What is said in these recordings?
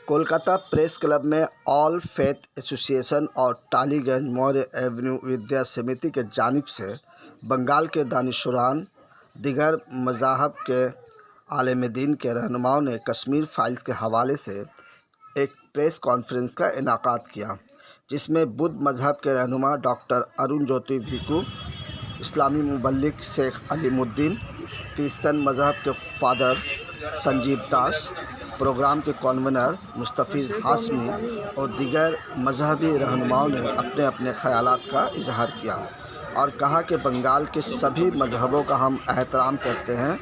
Kolkata press club में all faith association और Tollygunge Maurya Avenue विद्या समिति के जानिब से बंगाल के दानिशुरान, दिगर मज़ाहब के आलिम-ए-दीन के रहनुमाओं ने कश्मीर फाइल्स के हवाले से एक प्रेस कॉन्फ्रेंस का इनेकाद किया, जिसमें बुद्ध मज़हब के रहनुमा डॉक्टर अरुण ज्योति भिक्खू, इस्लामी मुबल्लिग शेख अलीमुद्दीन, क्रिश्चियन मज़हब के फादर संजीव दास, प्रोग्राम के कन्वीनर मुस्तफ़ीज़ हाशमी और दीगर मजहबी रहनुमाओं ने अपने अपने ख़यालात का इजहार किया और कहा कि बंगाल के सभी मजहबों का हम एहतराम करते हैं।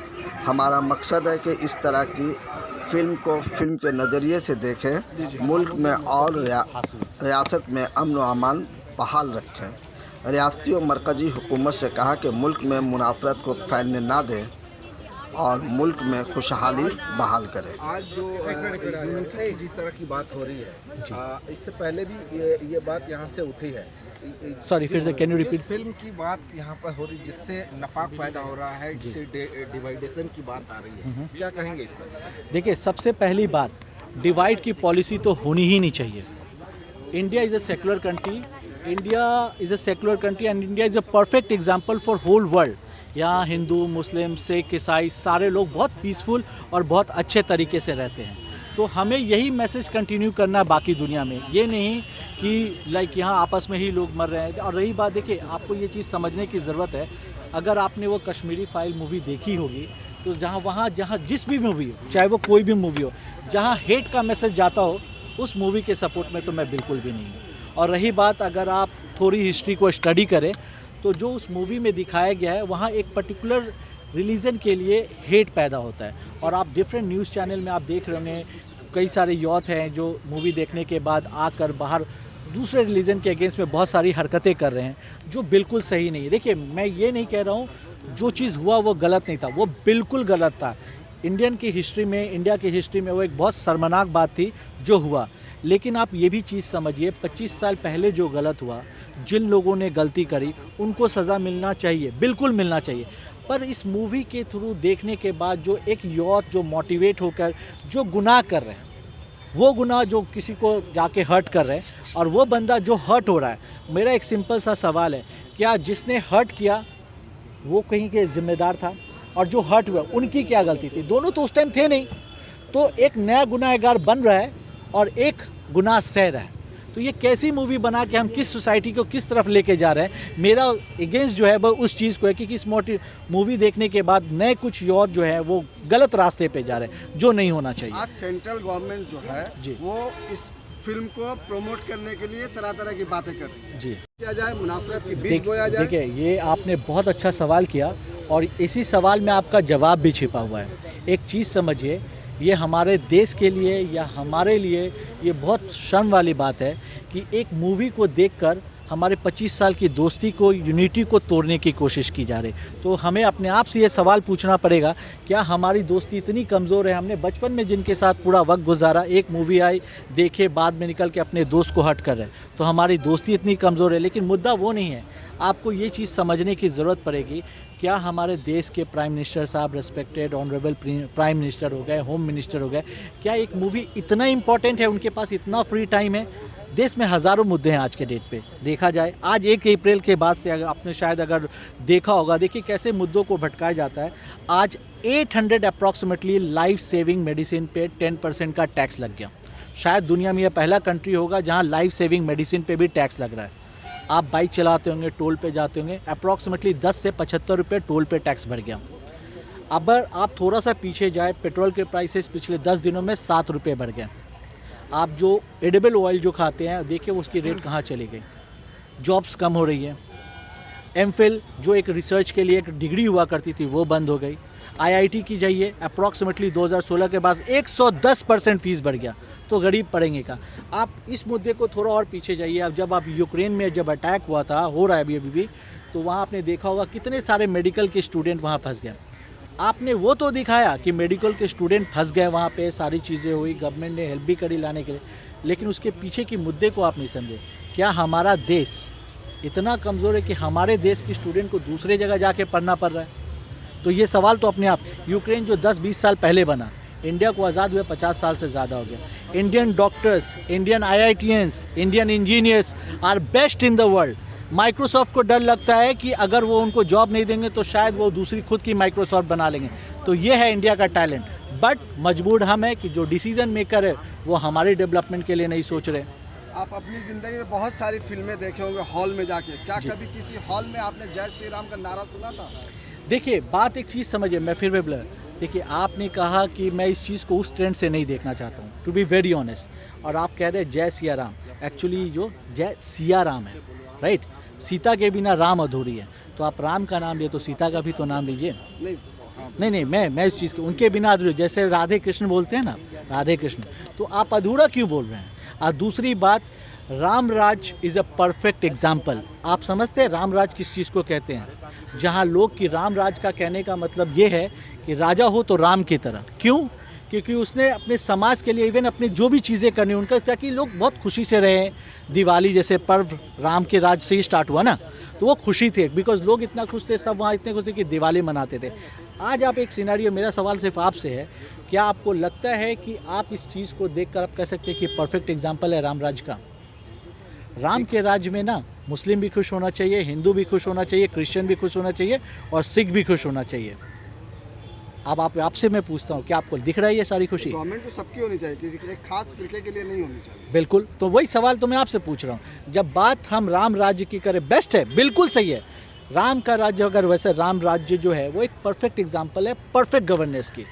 हमारा मकसद है कि इस तरह की फ़िल्म को फ़िल्म के नज़रिए से देखें, मुल्क में और रियासत में अमन व अमान बहाल रखें। रियासती और मरकज़ी हुकूमत से कहा कि मुल्क में मुनाफरत को फैलने ना दें और मुल्क में खुशहाली बहाल करें। आज जो जिस तरह की बात हो रही है, इससे पहले भी ये बात यहाँ से उठी है। सॉरी, फिर कैन यू रिपीट? फिल्म की बात यहाँ पर हो रही है जिससे नफाक पैदा हो रहा है, जिससे डिवाइडेशन की बात आ रही है, क्या कहेंगे इस पर? देखिए, सबसे पहली बात, डिवाइड की पॉलिसी तो होनी ही नहीं चाहिए। India is a secular country, and India is a perfect example for whole world. यहाँ हिंदू, मुस्लिम, सिख, ईसाई सारे लोग बहुत पीसफुल और बहुत अच्छे तरीके से रहते हैं। तो हमें यही मैसेज कंटिन्यू करना है बाकी दुनिया में, ये नहीं कि यहाँ आपस में ही लोग मर रहे हैं। और रही बात, देखिए, आपको ये चीज़ समझने की ज़रूरत है, अगर आपने वो कश्मीरी फाइल मूवी देखी होगी तो जहाँ जिस भी मूवी हो, चाहे वो कोई भी मूवी हो, जहाँ हेट का मैसेज जाता हो, उस मूवी के सपोर्ट में तो मैं बिल्कुल भी नहीं हूँ। और रही बात, अगर आप थोड़ी हिस्ट्री को स्टडी करें तो जो उस मूवी में दिखाया गया है, वहाँ एक पर्टिकुलर रिलीजन के लिए हेट पैदा होता है। और आप डिफरेंट न्यूज़ चैनल में आप देख रहे होंगे, कई सारे यूथ हैं जो मूवी देखने के बाद आकर बाहर दूसरे रिलीजन के अगेंस्ट में बहुत सारी हरकतें कर रहे हैं, जो बिल्कुल सही नहीं है। देखिए, मैं ये नहीं कह रहा हूँ जो चीज़ हुआ वो गलत नहीं था, वो बिल्कुल गलत था। इंडिया की हिस्ट्री में वो एक बहुत शर्मनाक बात थी जो हुआ। लेकिन आप ये भी चीज़ समझिए, 25 साल पहले जो गलत हुआ, जिन लोगों ने गलती करी, उनको सज़ा मिलना चाहिए, बिल्कुल मिलना चाहिए। पर इस मूवी के थ्रू देखने के बाद जो एक यूथ जो मोटिवेट होकर जो गुनाह कर रहे हैं, वो गुनाह जो किसी को जाके हर्ट कर रहे हैं, और वो बंदा जो हर्ट हो रहा है, मेरा एक सिंपल सा सवाल है, क्या जिसने हर्ट किया वो कहीं के ज़िम्मेदार था, और जो हर्ट हुआ उनकी क्या गलती थी? दोनों तो उस टाइम थे नहीं। तो एक नया गुनाहगार बन रहा है और एक गुनाह सह रहा है। तो ये कैसी मूवी बना के हम किस सोसाइटी को किस तरफ लेके जा रहे हैं? मेरा अगेंस्ट जो है वो उस चीज़ को है कि इस मूवी देखने के बाद नए कुछ यूथ जो है वो गलत रास्ते पे जा रहे हैं, जो नहीं होना चाहिए। आज सेंट्रल गवर्नमेंट जो है जी, वो इस फिल्म को प्रमोट करने के लिए तरह तरह की बातें कर रही है। जी, किया जाए, मुनाफरत की बीज बोया जाए। देखिए, ये आपने बहुत अच्छा सवाल किया और इसी सवाल में आपका जवाब भी छिपा हुआ है। एक चीज़ समझिए, ये हमारे देश के लिए या हमारे लिए ये बहुत शर्म वाली बात है कि एक मूवी को देखकर हमारे 25 साल की दोस्ती को, यूनिटी को तोड़ने की कोशिश की जा रही। तो हमें अपने आप से ये सवाल पूछना पड़ेगा, क्या हमारी दोस्ती इतनी कमज़ोर है? हमने बचपन में जिनके साथ पूरा वक्त गुजारा, एक मूवी आई देखे, बाद में निकल के अपने दोस्त को हर्ट कर रहे, तो हमारी दोस्ती इतनी कमज़ोर है। लेकिन मुद्दा वो नहीं है। आपको ये चीज़ समझने की ज़रूरत पड़ेगी, क्या हमारे देश के प्राइम मिनिस्टर साहब, रेस्पेक्टेड ऑनरेबल प्राइम मिनिस्टर हो गए, होम मिनिस्टर हो गए, क्या एक मूवी इतना इम्पॉर्टेंट है, उनके पास इतना फ्री टाइम है? देश में हज़ारों मुद्दे हैं आज के डेट पे। देखा जाए, आज 1 अप्रैल के बाद से अगर आपने शायद अगर देखा होगा, देखिए कैसे मुद्दों को भटकाया जाता है। आज 800 अप्रॉक्सीमेटली लाइफ सेविंग मेडिसिन पे 10% का टैक्स लग गया। शायद दुनिया में यह पहला कंट्री होगा जहाँ लाइफ सेविंग मेडिसिन पे भी टैक्स लग रहा है। आप बाइक चलाते होंगे, टोल पे जाते होंगे, अप्रॉक्सीमेटली 10 से 75 रुपये टोल पे टैक्स भर गया। अगर आप थोड़ा सा पीछे जाए, पेट्रोल के प्राइसेस पिछले 10 दिनों में 7 रुपये बढ़ गए। आप जो एडिबल ऑयल जो खाते हैं, देखिए उसकी रेट कहाँ चली गई। जॉब्स कम हो रही है। एमफिल जो एक रिसर्च के लिए एक डिग्री हुआ करती थी, वो बंद हो गई। आईआईटी की जाइए, अप्रॉक्सीमेटली 2016 के बाद 110% फीस बढ़ गया। तो गरीब पड़ेंगे का। आप इस मुद्दे को थोड़ा और पीछे जाइए। अब जब आप यूक्रेन में जब अटैक हुआ था, हो रहा है अभी भी, तो वहाँ आपने देखा होगा कितने सारे मेडिकल के स्टूडेंट वहाँ फंस गए। आपने वो तो दिखाया कि मेडिकल के स्टूडेंट फंस गए वहाँ पे, सारी चीज़ें हुई, गवर्नमेंट ने हेल्प भी करी लाने के लिए, लेकिन उसके पीछे की मुद्दे को आप नहीं समझे। क्या हमारा देश इतना कमज़ोर है कि हमारे देश के स्टूडेंट को दूसरे जगह जाके पढ़ना पड़ रहा है? तो ये सवाल तो अपने आप, यूक्रेन जो 10-20 साल पहले बना, इंडिया को आज़ाद हुए 50 साल से ज़्यादा हो गया। Indian doctors, Indian IITians, Indian engineers are best in the world. Microsoft को डर लगता है कि अगर वो उनको जॉब नहीं देंगे तो शायद वो दूसरी खुद की माइक्रोसॉफ्ट बना लेंगे। तो ये है इंडिया का टैलेंट। बट मजबूर हम है कि जो डिसीजन मेकर है वो हमारे डेवलपमेंट के लिए नहीं सोच रहे। आप अपनी ज़िंदगी में बहुत सारी फिल्में देखे होंगे हॉल में जाके, क्या कभी किसी हॉल में आपने जय श्री राम का नारा सुना था? देखिए, बात एक चीज़ समझिए, मैं फिर भी बोला, देखिए आपने कहा कि मैं इस चीज़ को उस ट्रेंड से नहीं देखना चाहता हूँ, टू बी वेरी ऑनेस्ट। और आप कह रहे हैं जय सिया राम, एक्चुअली जो जय सिया राम है, राइट। सीता के बिना राम अधूरी है, तो आप राम का नाम लिए तो सीता का भी तो नाम लीजिए। नहीं, मैं इस चीज़ के उनके बिना अधूरे, जैसे राधे कृष्ण बोलते हैं ना, राधे कृष्ण, तो आप अधूरा क्यों बोल रहे हैं? और दूसरी बात, राम राज इज़ अ परफेक्ट एग्जाम्पल। आप समझते हैं राम राज किस चीज़ को कहते हैं? जहाँ लोग की राम राज का कहने का मतलब ये है कि राजा हो तो राम की तरह। क्यों? क्योंकि उसने अपने समाज के लिए इवन अपने जो भी चीज़ें करनी उनका, ताकि लोग बहुत खुशी से रहें। दिवाली जैसे पर्व राम के राज से ही स्टार्ट हुआ ना, तो वो खुशी थे, बिकॉज लोग इतना खुश थे, सब वहाँ इतने खुश थे कि दिवाली मनाते थे। आज आप एक सिनेरियो, मेरा सवाल सिर्फ आपसे है, क्या आपको लगता है कि आप इस चीज़ को देखकर आप कह सकते हैं कि परफेक्ट एग्जाम्पल है राम राज का? राम के राज में ना मुस्लिम भी खुश होना चाहिए, हिंदू भी खुश होना चाहिए, क्रिश्चियन भी खुश होना चाहिए और सिख भी खुश होना चाहिए। अब आपसे मैं पूछता हूँ, क्या आपको दिख रहा है ये सारी खुशी? गवर्नमेंट तो सबकी होनी चाहिए, किसी एक खास फिरके के लिए नहीं होनी चाहिए। बिल्कुल, तो वही सवाल तो मैं आपसे पूछ रहा हूँ। जब बात हम राम राज्य की करें, बेस्ट है, बिल्कुल सही है। राम का राज्य, अगर वैसे राम राज्य जो है वो एक परफेक्ट एग्जाम्पल है परफेक्ट गवर्नेंस की,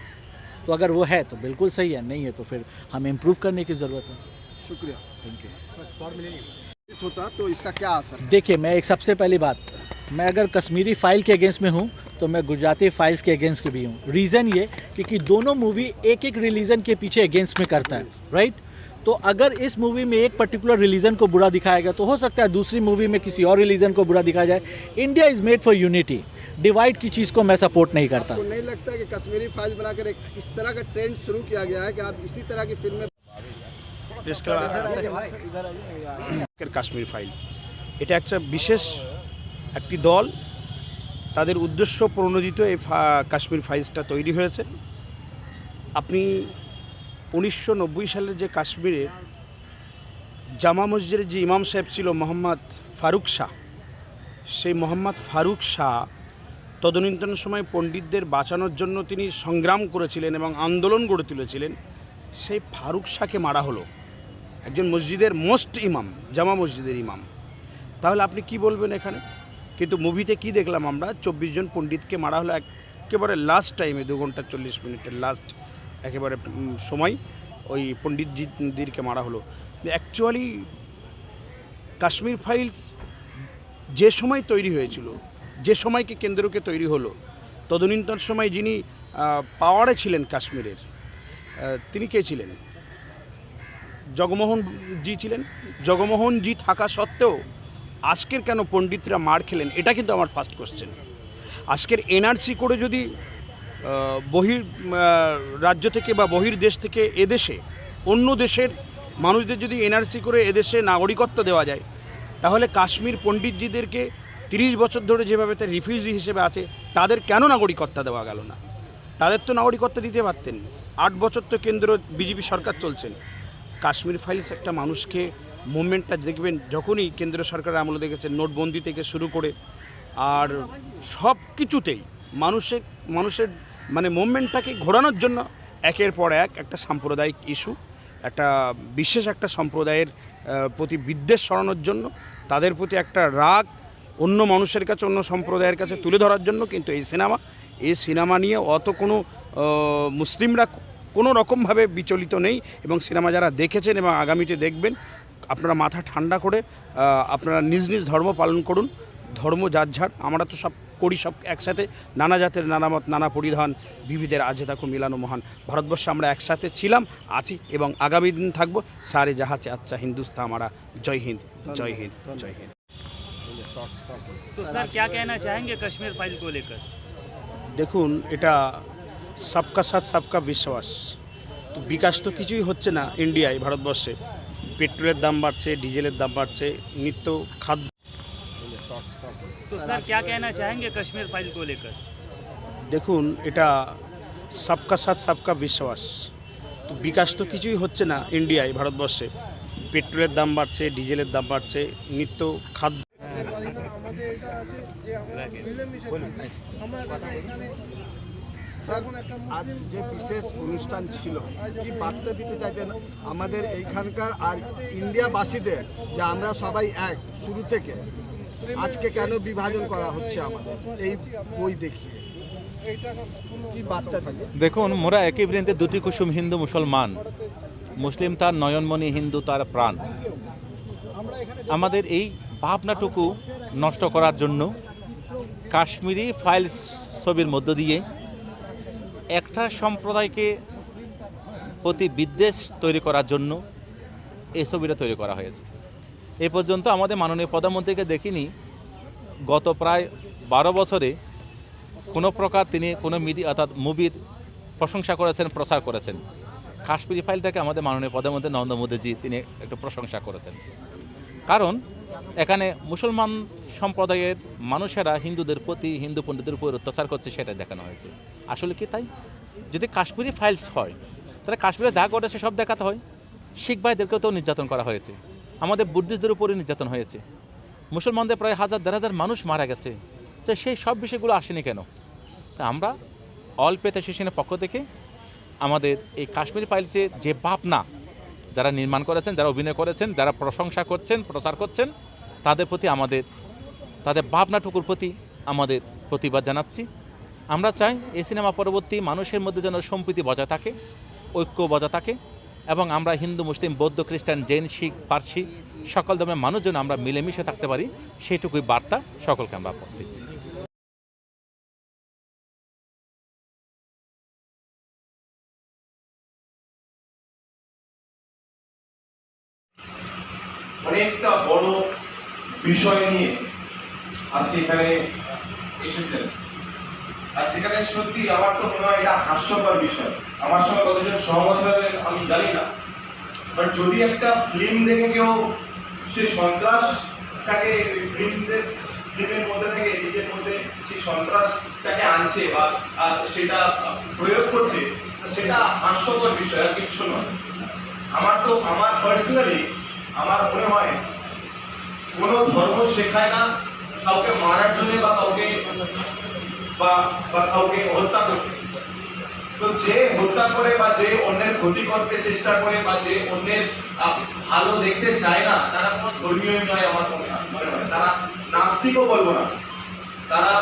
तो अगर वो है तो बिल्कुल सही है, नहीं है तो फिर हमें इम्प्रूव करने की ज़रूरत है। शुक्रिया। Thank you. होता तो इसका क्या असर? देखिए, मैं एक सबसे पहली बात, मैं अगर कश्मीरी फाइल के अगेंस्ट में हूँ तो मैं गुजराती फाइल्स के अगेंस्ट भी हूँ। रीज़न ये क्योंकि दोनों मूवी एक एक रिलीजन के पीछे अगेंस्ट में करता है, राइट। तो अगर इस मूवी में एक पर्टिकुलर रिलीजन को बुरा दिखाया गया तो हो सकता है दूसरी मूवी में किसी और रिलीजन को बुरा दिखाया जाए। India is made for unity, divide की चीज़ को मैं सपोर्ट नहीं करता। आपको नहीं लगता कि कश्मीरी फाइल बनाकर एक इस तरह का ट्रेंड शुरू किया गया है कि आप इसी तरह की फिल्में? কাশ্মীর ফাইলস, এটা একটা বিশেষ একটি দল, তাদের উদ্দেশ্য প্রণোদিত এই কাশ্মীর ফাইলসটা তৈরি হয়েছে। আপনি 1990 সালের যে কাশ্মীরের জামা মসজিদের যে ইমাম সাহেব ছিল মোহাম্মদ ফারুক শাহ, সেই মোহাম্মদ ফারুক শাহ তদনীন্তন সময় পণ্ডিতদের বাঁচানোর জন্য তিনি সংগ্রাম করেছিলেন এবং আন্দোলন গড়ে তুলেছিলেন। সেই ফারুক শাহকে মারা হলো, একজন মসজিদের মোস্ট ইমাম, জামা মসজিদের ইমাম। তাহলে আপনি কি বলবেন এখানে? কিন্তু মুভিতে কি দেখলাম আমরা, 24 জন পণ্ডিতকে মারা হলো একেবারে লাস্ট টাইমে, 2 ঘন্টা 40 মিনিটের লাস্ট একেবারে সময় ওই পণ্ডিতজিদেরকে মারা হলো। অ্যাকচুয়ালি কাশ্মীর ফাইলস যে সময় তৈরি হয়েছিল, যে সময়কে কেন্দ্রকে তৈরি হলো, তদনীন্তন সময় যিনি পাওয়ারে ছিলেন কাশ্মীরের, তিনি কে ছিলেন? জগমোহন জি ছিলেন। জগমোহন জি থাকা সত্ত্বেও আজকের কেন পণ্ডিতরা মার খেলেন, এটা কিন্তু আমার ফার্স্ট কোশ্চেন। আজকের এনআরসি করে যদি বহির রাজ্য থেকে বা বহির দেশ থেকে এদেশে অন্য দেশের মানুষদের যদি এনআরসি করে এদেশে নাগরিকত্ব দেওয়া যায়, তাহলে কাশ্মীর পণ্ডিতজিদেরকে 30 বছর ধরে যেভাবে তার রিফিউজি হিসেবে আছে, তাদের কেন নাগরিকত্ব দেওয়া গেল না? তাদের তো নাগরিকত্ব দিতে পারতেন। 8 বছর তো কেন্দ্র বিজেপি সরকার চলছেন। কাশ্মীর ফাইলস একটা মানুষকে মুভমেন্টটা দেখবেন, যখনই কেন্দ্র সরকারের আমলে দেখেছেন, নোটবন্দি থেকে শুরু করে আর সব কিছুতেই মানুষের মানে মুভমেন্টটাকে ঘোরানোর জন্য একের পর একটা সাম্প্রদায়িক ইস্যু, একটা বিশেষ একটা সম্প্রদায়ের প্রতি বিদ্বেষ ছড়ানোর জন্য, তাদের প্রতি একটা রাগ অন্য মানুষের কাছে, অন্য সম্প্রদায়ের কাছে তুলে ধরার জন্য। কিন্তু এই সিনেমা নিয়ে অত কোনো মুসলিমরা কোনো রকমভাবে বিচলিত নেই, এবং সিনেমা যারা দেখেছেন এবং আগামীতে দেখবেন, আপনারা মাথা ঠান্ডা করে আপনারা নিজ নিজ ধর্ম পালন করুন। ধর্ম যার যার, আমরা তো সব করি সব একসাথে, নানা জাতের নানা মত নানা পরিধান, বিবিধের আজে থাকো মিলানো মহান। ভারতবর্ষে আমরা একসাথে ছিলাম, আছি এবং আগামী দিন থাকবো। সারে জাহাচে আচ্ছা হিন্দুস্তান हमारा। जय हिंद, जय हिंद, जय हिंद। तो सर क्या कहना चाहेंगे कश्मीर फाइल को लेकर? দেখুন, এটা সবকা সাথ সবকা বিশ্বাস। তো বিকাশ তো কিছুই হচ্ছে না ইন্ডিয়ায়, ভারতবর্ষে পেট্রোলের দাম বাড়ছে, ডিজেলের দাম বাড়ছে, নিত্য খাদ্য। तो सर क्या कहना चाहेंगे कश्मीर फाइल को लेकर? দেখুন, এটা सबका साथ सबका विश्वास। তো বিকাশ তো কিছুই হচ্ছে না ইন্ডিয়ায়, ভারতবর্ষে। পেট্রোলের দাম বাড়ছে, ডিজেলের দাম বাড়ছে, নিত্য খাদ্য। স্যার, আজ যে বিশেষ অনুষ্ঠান ছিল, কি বার্তা দিতে চাইছেন আমাদের এইখানকার আর ইন্ডিয়াবাসীদের, যে আমরা সবাই এক শুরু থেকে, আজকে কেন বিভাজন করা হচ্ছে আমাদের এই বই দেখিয়ে, কি বার্তা থাকে? দেখুন, মোরা একই বৃন্তে দুটি কুসুম, হিন্দু মুসলমান। মুসলিম তার নয়নমণি, হিন্দু তার প্রাণ। আমাদের এই ভাবনাটুকু নষ্ট করার জন্য কাশ্মীরি ফাইলস ছবির মধ্য দিয়ে একটা সম্প্রদায়কে প্রতি বিদ্বেষ তৈরি করার জন্য এই ছবিটা তৈরি করা হয়েছে। এ পর্যন্ত আমাদের মাননীয় প্রধানমন্ত্রীকে দেখিনি গত প্রায় 12 বছরে কোনো প্রকার তিনি কোনো মিডিয়া অর্থাৎ মুভির প্রশংসা করেছেন, প্রচার করেছেন। কাশ্মীরি ফাইলটাকে আমাদের মাননীয় প্রধানমন্ত্রী নরেন্দ্র মোদীজি তিনি একটু প্রশংসা করেছেন। কারণ এখানে মুসলমান সম্প্রদায়ের মানুষেরা হিন্দুদের প্রতি, হিন্দু পণ্ডিতদের উপর অত্যাচার করছে, সেটা দেখানো হয়েছে। আসলে কি তাই? যদি কাশ্মীরি ফাইলস হয় তাহলে কাশ্মীরে যা ঘটেছে সব দেখাতে হয়। শিখ ভাইদেরকেও তো নির্যাতন করা হয়েছে, আমাদের বুদ্ধিস্টদের উপরে নির্যাতন হয়েছে, মুসলমানদের প্রায় 1000-1500 মানুষ মারা গেছে। তো সেই সব বিষয়গুলো আসেনি কেন? তা আমরা অল ফেথ অ্যাসোসিয়েশনের পক্ষ থেকে আমাদের এই কাশ্মীরি ফাইলসের যে ভাবনা যারা নির্মাণ করেছেন, যারা অভিনয় করেছেন, যারা প্রশংসা করছেন, প্রচার করছেন, তাদের প্রতি আমাদের, তাদের ভাবনাটুকুর প্রতি আমাদের প্রতিবাদ জানাচ্ছি। আমরা চাই এই সিনেমা পরবর্তী মানুষের মধ্যে যেন সম্প্রীতি বজায় থাকে, ঐক্য বজায় থাকে, এবং আমরা হিন্দু, মুসলিম, বৌদ্ধ, খ্রিস্টান, জৈন, শিখ, পার্সি সকল ধর্মের মানুষ যেন আমরা মিলেমিশে থাকতে পারি, সেইটুকুই বার্তা সকলকে আমরা দিচ্ছি। অনেকটা বড় বিষয় নিয়ে আজকে এখানে এসেছেন, আর যেখানে সত্যি আমার তো মনে হয় এটা হাস্যকর বিষয়। আমার সঙ্গে কতজন সহমত হবেন আমি জানি না, বাট যদি একটা ফিল্ম দেখে কেউ সে সন্ত্রাসটাকে ফিল্মের মধ্যে থেকে নিজের মধ্যে সেই সন্ত্রাসটাকে আনছে বা সেটা প্রয়োগ করছে, সেটা হাস্যকর বিষয় আর কিচ্ছু নয়। আমার পার্সোনালি আমার মনে হয় কোনো ধর্ম শেখায় না কাউকে মারার জন্য বা কাউকে হত্যা করতে। তো যে হত্যা করে বা যে অন্যের ক্ষতি করতে চেষ্টা করে বা যে অন্যের ভালো দেখতে চায় না, তারা কোনো ধর্মীয় নয় আমার মনে হয়। তারা নাস্তিকও বলবো না, তারা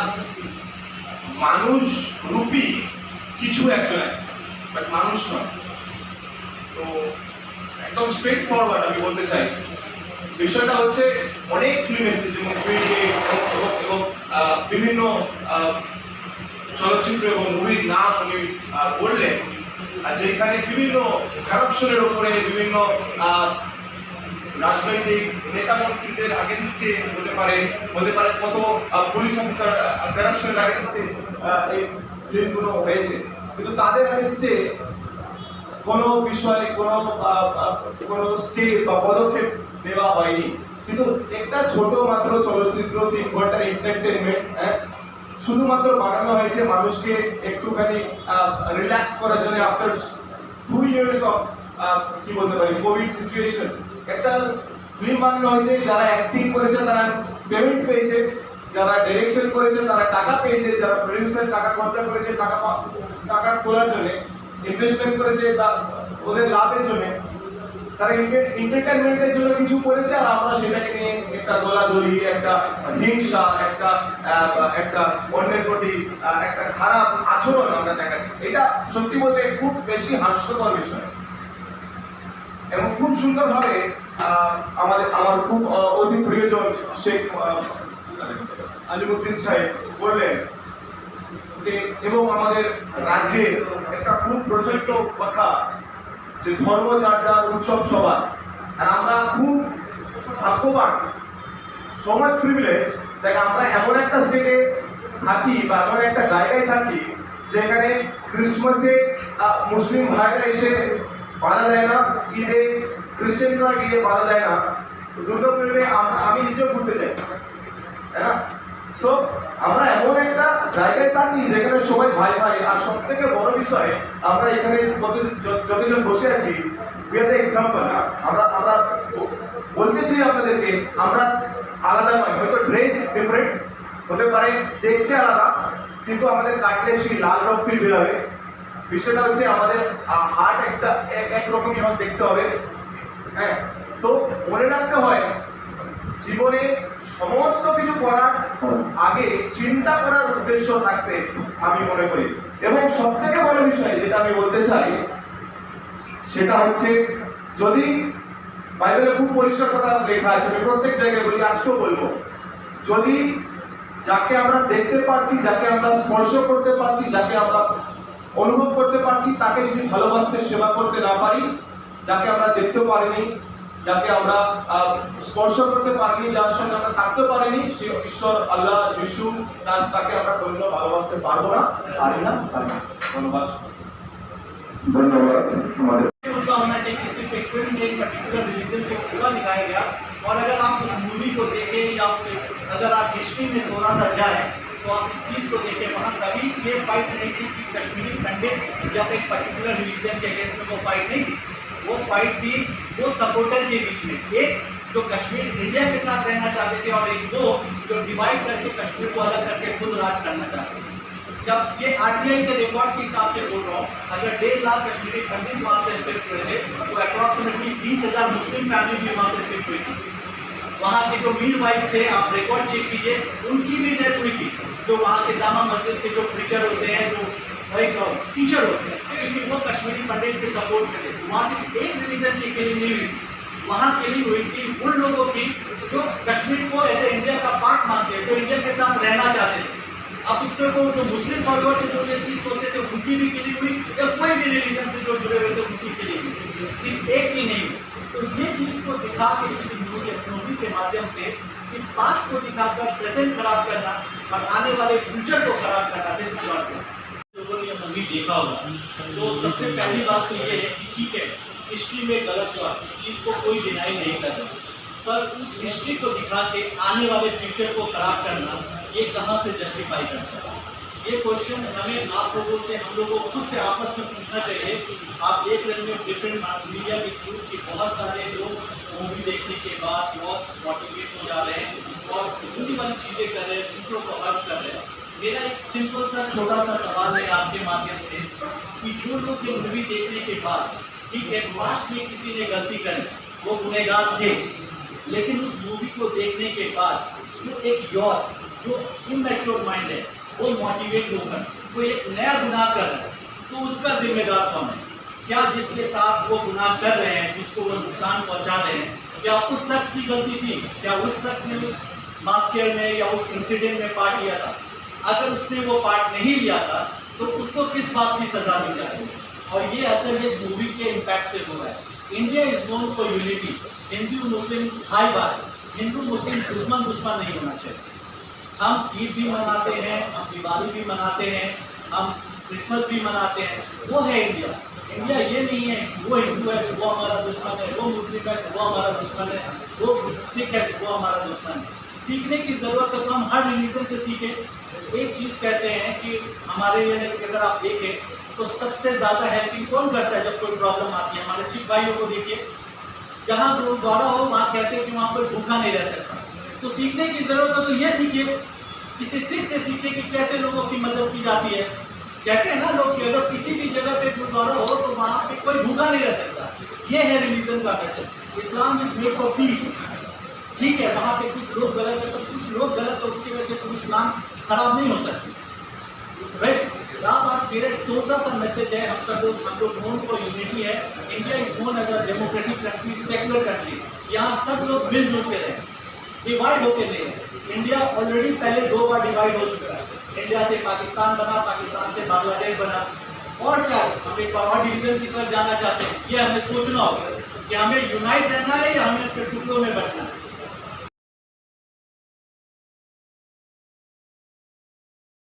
মানুষ রূপী কিছু একজন, বাট মানুষ নয়। তো একদম স্ট্রেট ফরওয়ার্ড আমি বলতে চাই, বিষয়টা হচ্ছে অনেক ফিল্ম এসেছে, যেমন এবং বিভিন্ন চলচ্চিত্র এবং মুভির নাম উনি বললেন, যেখানে বিভিন্ন কারাপশনের উপরে, বিভিন্ন রাজনৈতিক নেতা মন্ত্রীদের আগেনস্টে হতে পারে কত পুলিশ অফিসার কারাপশনের আগেনস্টে এই ফিল্মগুলো হয়েছে, কিন্তু তাদের আগেনস্টে কোনো বিষয়ে কোনো স্টেপ বা পদক্ষেপ নেওয়া হয়নি। কিন্তু একটা ছোট মাত্র চলচ্চিত্র, 3 ঘন্টার এন্টারটেনমেন্ট শুধুমাত্র বানানো হয়েছে মানুষকে একটুখানি রিল্যাক্স করার জন্য। আফটার 2 years অফ কি বলতে পারি কোভিড সিচুয়েশন, একটা ফিল্ম বানানো হয়েছে, যারা অ্যাক্টিং করেছে তারা পেমেন্ট পেয়েছে, যারা ডিরেকশন করেছে তারা টাকা পেয়েছে, যারা প্রডিউসার টাকা খরচা করেছে টাকা তোলার জন্য ইনভেস্টমেন্ট করেছে বা ওদের লাভের জন্য, তারা এন্টারটেনমেন্টের জন্য কিছু করেছে, আর আমরা সেটাকে নিয়ে একটা দোলাদলি, একটা হিংসা, একটা অন্যের প্রতি একটা খারাপ আচরণ আমরা দেখাচ্ছি। এটা সত্যি বলতে খুব বেশি হাস্যকর বিষয়। এবং খুব সুন্দরভাবে আমার খুব অতি প্রিয়জন শেখ আলিমুদ্দিন সাহেব বললেন, এবং আমাদের রাজ্যে একটা খুব প্রচলিত কথা যে ধর্ম যার যার, উৎসব সবার। আর আমরা খুব ভাগ্যবান, সমাজ প্রিভিলেজ, দেখ আমরা এমন একটা স্টেটে থাকি বা এমন একটা জায়গায় থাকি যেখানে ক্রিসমাসে মুসলিম ভাইরা এসে বাধা দেয় না, ঈদে খ্রিস্টানরা গিয়ে বাধা দেয় না, দুর্গাপুজোতে আমি নিজেও ঘুরতে যাই, তাই না? সো আমরা এমন একটা জায়গায় থাকি যেখানে সবাই ভাই ভাই, আর সব থেকে বড় বিষয় আমরা এখানে যতজন বসে আছি উই আর দ্য এক্সাম্পল। আমরা আমরা বলতে চাই আপনাদেরকে আমরা আলাদা নয়, হয়তো ড্রেস ডিফারেন্ট হতে পারে, দেখতে আলাদা, কিন্তু আমাদের কাটলে সেই লাল রক্তই বেরোবে। বিষয়টা হচ্ছে আমাদের হার্ট একটা একরকমই দেখতে হবে। হ্যাঁ, তো মনে রাখতে হয় জীবনে সমস্ত কিছু করার আগে চিন্তা করার উদ্দেশ্য থাকতে আমি মনে করি। এবং সব থেকে বড় বিষয় যেটা আমি বলতে চাই সেটা হচ্ছে, যদি বাইবেলে খুব পরিষ্কার কথা লেখা আছে, আমি প্রত্যেক জায়গায় বলি, আজকেও বলবো, যদি যাকে আমরা দেখতে পাচ্ছি, যাকে আমরা স্পর্শ করতে পারছি, যাকে আমরা অনুভব করতে পারছি, তাকে যদি ভালোবাসতে সেবা করতে না পারি, যাকে আমরা দেখতে পারিনি, যাকে আমরা স্পর্শ করতে পারিনি, যার সঙ্গে আমরা থাকতে পারিনি, সে ঈশ্বর, আল্লাহ, যিশু, তাকে আমরা কোনোদিনও ভালোবাসতে পারবো না, পারি না। ধন্যবাদ। होना चाहिए कि सिर्फ एक फिल्म में एक पर्टिकुलर रिलीजन को पूरा दिखाया गया। और अगर आप उस मूवी को देखें या अगर आप हिस्ट्री में थोड़ा सा जाएं तो आप इस चीज़ को देखें, वहाँ कभी ये फाइट नहीं थी कि कश्मीरी पंडित या एक पर्टिकुलर रिलीजन के अगेंस्ट में वो फाइट नहीं थी। वो फाइट थी वो सपोर्टर के बीच में, एक जो कश्मीर इंडिया के साथ रहना चाहते थे और एक वो जो डिवाइड करके कश्मीर को अलग करके खुद राज करना चाहते थे। जब ये आरटीआई के रिकॉर्ड के हिसाब से बोल रहा हूँ, अगर 1.5 लाख कश्मीरी पंडित वहाँ से शिफ्ट हुए थे तो अप्रॉक्सीमेटली 20,000 मुस्लिम फैमिली भी वहाँ से शिफ्ट हुई थी। वहाँ के जो मील वाइज थे, आप रिकॉर्ड चेक कीजिए, उनकी भी डेथ हुई थी। जो वहाँ के जामा मस्जिद के जो प्रीचर होते हैं, जो एक टीचर होते हैं, क्योंकि वो कश्मीरी पंडित के सपोर्ट में थे। वहाँ से एक रिलीजन की किलिंग नहीं हुई, वहाँ किलिंग हुई थी उन लोगों की जो कश्मीर को एज ए इंडिया का पार्ट मानते हैं, जो इंडिया के साथ रहना चाहते थे। अब उसमें वो जो मुस्लिम फॉलोअर से जो ये चीज़ सोचते थे उनकी भी किलिंग हुई, या कोई भी रिलीजन से जो जुड़े हुए थे उनकी किलिंग हुई, सिर्फ एक की नहीं हुई। तो ये चीज़ को दिखा के इस मूवी के माध्यम से कि पास्ट को दिखाकर प्रेजेंट खराब करना और आने वाले फ्यूचर को खराब करना, दिस इज नॉट गुड। लोगों ने ये मूवी देखा होगा तो सबसे पहली बात तो ये है कि ठीक है, हिस्ट्री में गलत हुआ, इस चीज़ को कोई डिनाई नहीं कर रहा, पर उस हिस्ट्री को दिखा के आने वाले फ्यूचर को खराब करना, ये कहाँ से जस्टिफाई करता है? ये क्वेश्चन हमें आप लोगों से, हम लोगों को खुद से आपस में पूछना चाहिए। आप देख रहे हैं डिफरेंट मीडिया के थ्रू कि बहुत सारे लोग मूवी देखने के बाद बहुत मोटिवेट हो जा रहे हैं और बुरी वाली चीज़ें कर रहे हैं, दूसरों को हर्ट कर रहे हैं। मेरा एक सिंपल सा छोटा सा सवाल है आपके माध्यम से कि जो लोग ये मूवी देखने के बाद, ठीक है, पास्ट में किसी ने गलती करी, वो गुनहगार थे, लेकिन उस मूवी को देखने के बाद जो एक यौथ, जो इमैच्योर माइंड है, वो मोटिवेट होकर कोई एक नया गुनाह कर रहा है, तो उसका जिम्मेदार कौन है? क्या जिसके साथ वो गुनाह कर रहे हैं, जिसको वो नुकसान पहुंचा रहे हैं, क्या उस शख्स की गलती थी? क्या उस शख्स ने उस मास्टर में या उस इंसिडेंट में पार्ट लिया था? अगर उसने वो पार्ट नहीं लिया था तो उसको किस बात की सजा दी जाएगी? और ये असर इस मूवी के इम्पैक्ट से हो रहा है। India is known for unity, हिंदू मुस्लिम भाई भाई, हिंदू मुस्लिम दुश्मन नहीं होना चाहिए। हम ईद भी मनाते हैं, हम दिवाली भी मनाते हैं, हम क्रिसमस भी मनाते हैं, वो है इंडिया। इंडिया ये नहीं है वो हिंदू है वो हमारा दुश्मन है, वो मुस्लिम है वो हमारा दुश्मन है, वो सिख है वो हमारा दुश्मन है। सीखने की ज़रूरत है तो हम हर रिलीजन से सीखें। एक चीज़ कहते हैं कि हमारे लिए अगर आप देखें तो सबसे ज़्यादा हेल्पिंग कौन करता है जब कोई प्रॉब्लम आती है? हमारे सिख भाइयों को देखिए, जहाँ गुरुद्वारा हो वहाँ कहते हैं कि वहाँ कोई भूखा नहीं रह सकता। तो सीखने की ज़रूरत है तो ये सीखिए, किसी सिख से सीखिए कि कैसे लोगों की मदद की जाती है। कहते हैं ना लोग कि अगर किसी भी जगह पे गुरुद्वारा हो तो वहाँ पे कोई भूखा नहीं रह सकता। ये है रिलीजन का message. Islam is made for piece. ठीक है, वहाँ पे कुछ लोग गलत है तो कुछ लोग गलत है, उसकी वजह से पूरी इस्लाम खराब नहीं हो सकती, राइट? आप मेरा एक छोटा सा मैसेज है, हम लोग नोन फॉर यूनिटी है। India is known as a democratic country, secular country. यहाँ सब लोग मिलजुल के रहे, डिवाइड होके नहीं है। इंडिया ऑलरेडी पहले 2 बार डिवाइड हो चुका है। इंडिया से पाकिस्तान बना, पाकिस्तान से बांग्लादेश बना, और क्या हम एक और डिवीजन की तरफ जाना चाहते हैं? ये हमें सोचना होगा कि हमें यूनाइट रहना है या हमें अपने टुकड़ों में बंटना है।